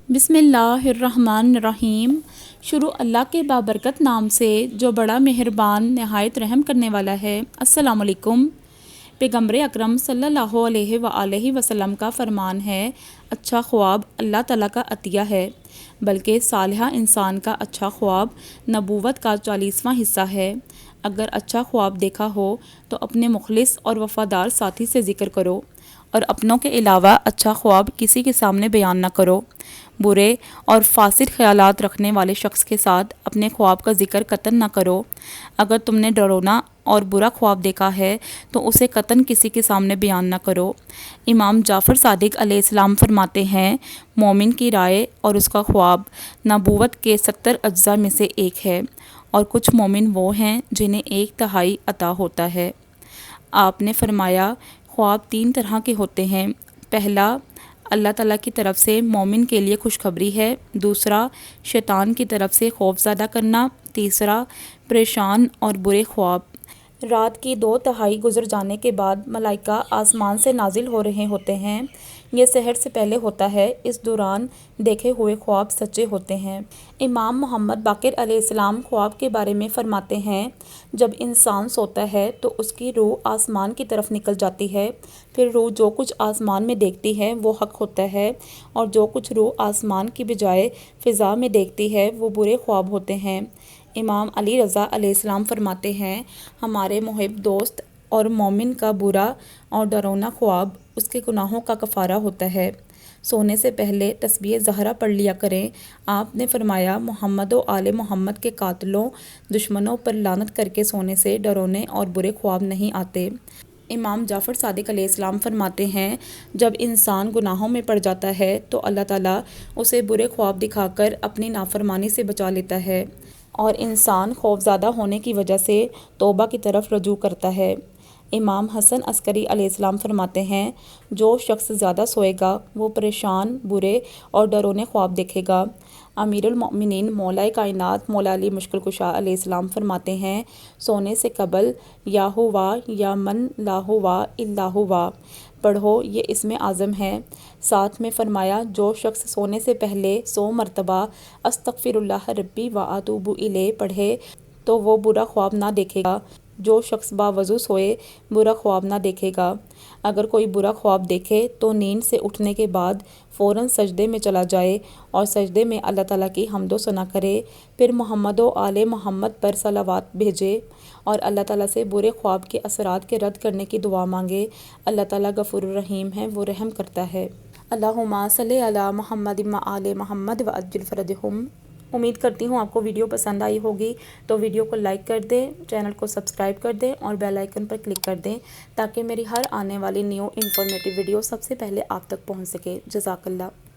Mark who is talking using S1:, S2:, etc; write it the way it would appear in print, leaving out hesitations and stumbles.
S1: بسم اللہ الرحمن الرحیم۔ شروع اللہ کے بابرکت نام سے جو بڑا مہربان نہایت رحم کرنے والا ہے۔ السلام علیکم۔ پیغمبر اکرم صلی اللہ علیہ وآلہ وسلم کا فرمان ہے، اچھا خواب اللہ تعالیٰ کا عطیہ ہے، بلکہ صالحہ انسان کا اچھا خواب نبوت کا 40واں حصہ ہے۔ اگر اچھا خواب دیکھا ہو تو اپنے مخلص اور وفادار ساتھی سے ذکر کرو، اور اپنوں کے علاوہ اچھا خواب کسی کے سامنے بیان نہ کرو۔ برے اور فاسد خیالات رکھنے والے شخص کے ساتھ اپنے خواب کا ذکر قطعاً نہ کرو۔ اگر تم نے ڈرونا اور برا خواب دیکھا ہے تو اسے قطعاً کسی کے سامنے بیان نہ کرو۔ امام جعفر صادق علیہ السلام فرماتے ہیں، مومن کی رائے اور اس کا خواب نبوت کے 70 اجزاء میں سے ایک ہے، اور کچھ مومن وہ ہیں جنہیں 1/3 عطا ہوتا ہے۔ آپ نے فرمایا، خواب 3 طرح کے ہوتے ہیں۔ پہلا، اللہ تعالیٰ کی طرف سے مومن کے لیے خوشخبری ہے۔ دوسرا، شیطان کی طرف سے خوف زدہ کرنا۔ تیسرا، پریشان اور برے خواب۔ رات کی 2/3 گزر جانے کے بعد ملائکہ آسمان سے نازل ہو رہے ہوتے ہیں۔ یہ سحر سے پہلے ہوتا ہے، اس دوران دیکھے ہوئے خواب سچے ہوتے ہیں۔ امام محمد باقر علیہ السلام خواب کے بارے میں فرماتے ہیں، جب انسان سوتا ہے تو اس کی روح آسمان کی طرف نکل جاتی ہے، پھر روح جو کچھ آسمان میں دیکھتی ہے وہ حق ہوتا ہے، اور جو کچھ روح آسمان کی بجائے فضا میں دیکھتی ہے وہ برے خواب ہوتے ہیں۔ امام علی رضا علیہ السلام فرماتے ہیں، ہمارے محب دوست اور مومن کا برا اور ڈرونا خواب اس کے گناہوں کا کفارہ ہوتا ہے۔ سونے سے پہلے تسبیح زہرا پڑھ لیا کریں۔ آپ نے فرمایا، محمد و آل محمد کے قاتلوں، دشمنوں پر لعنت کر کے سونے سے ڈرونے اور برے خواب نہیں آتے۔ امام جعفر صادق علیہ السلام فرماتے ہیں، جب انسان گناہوں میں پڑ جاتا ہے تو اللہ تعالیٰ اسے برے خواب دکھا کر اپنی نافرمانی سے بچا لیتا ہے، اور انسان خوفزدہ ہونے کی وجہ سے توبہ کی طرف رجوع کرتا ہے۔ امام حسن عسکری علیہ السلام فرماتے ہیں، جو شخص زیادہ سوئے گا وہ پریشان، برے اور ڈرونے خواب دیکھے گا۔ امیر المؤمنین مولا کائنات مولا علی مشکل کشا علیہ السلام فرماتے ہیں، سونے سے قبل یا ہوا یا من لا ہوا الا ہوا پڑھو، یہ اسم اعظم ہے۔ ساتھ میں فرمایا، جو شخص سونے سے پہلے 100 مرتبہ استغفر اللہ ربی واتوب الیہ پڑھے تو وہ برا خواب نہ دیکھے گا۔ جو شخص باوضو سوئے برا خواب نہ دیکھے گا۔ اگر کوئی برا خواب دیکھے تو نیند سے اٹھنے کے بعد فوراً سجدے میں چلا جائے اور سجدے میں اللہ تعالیٰ کی حمد و ثنا کرے، پھر محمد و آل محمد پر صلوات بھیجے اور اللہ تعالیٰ سے برے خواب کے اثرات کے رد کرنے کی دعا مانگے۔ اللہ تعالیٰ غفور الرحیم ہے، وہ رحم کرتا ہے۔ اللہم صلی علی محمد و آل محمد وعجل فرجہم۔ امید کرتی ہوں آپ کو ویڈیو پسند آئی ہوگی، تو ویڈیو کو لائک کر دیں، چینل کو سبسکرائب کر دیں اور بیل آئیکن پر کلک کر دیں تاکہ میری ہر آنے والی نیو انفارمیٹیو ویڈیو سب سے پہلے آپ تک پہنچ سکے۔ جزاک اللہ۔